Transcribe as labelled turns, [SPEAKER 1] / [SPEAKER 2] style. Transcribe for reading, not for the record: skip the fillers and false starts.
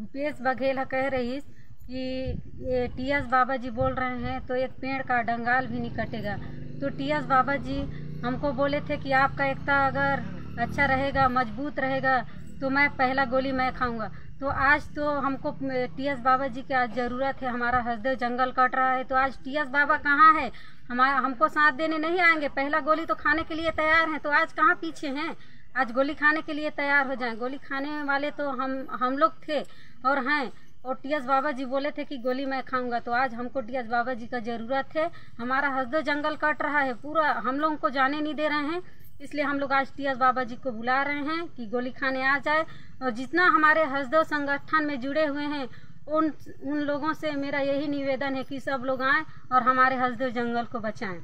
[SPEAKER 1] पेश बघेल कह रही कि ये टीएस बाबा जी बोल रहे हैं तो एक पेड़ का डंगाल भी नहीं कटेगा। तो टीएस बाबा जी हमको बोले थे कि आपका एकता अगर अच्छा रहेगा, मजबूत रहेगा, तो मैं पहला गोली मैं खाऊंगा। तो आज तो हमको टीएस बाबा जी की आज ज़रूरत है। हमारा हसदेव जंगल कट रहा है, तो आज टीएस बाबा कहाँ है? हमको साथ देने नहीं आएंगे। पहला गोली तो खाने के लिए तैयार हैं, तो आज कहाँ पीछे हैं? आज गोली खाने के लिए तैयार हो जाएं। गोली खाने वाले तो हम लोग थे और हैं। और टीएस बाबा जी बोले थे कि गोली मैं खाऊंगा, तो आज हमको टीएस बाबा जी का ज़रूरत है। हमारा हसदेव जंगल कट रहा है, पूरा हम लोगों को जाने नहीं दे रहे हैं। इसलिए हम लोग आज टीएस बाबा जी को बुला रहे हैं कि गोली खाने आ जाए। और जितना हमारे हसदेव संगठन में जुड़े हुए हैं उन लोगों से मेरा यही निवेदन है कि सब लोग आएँ और हमारे हसदेव जंगल को बचाएं।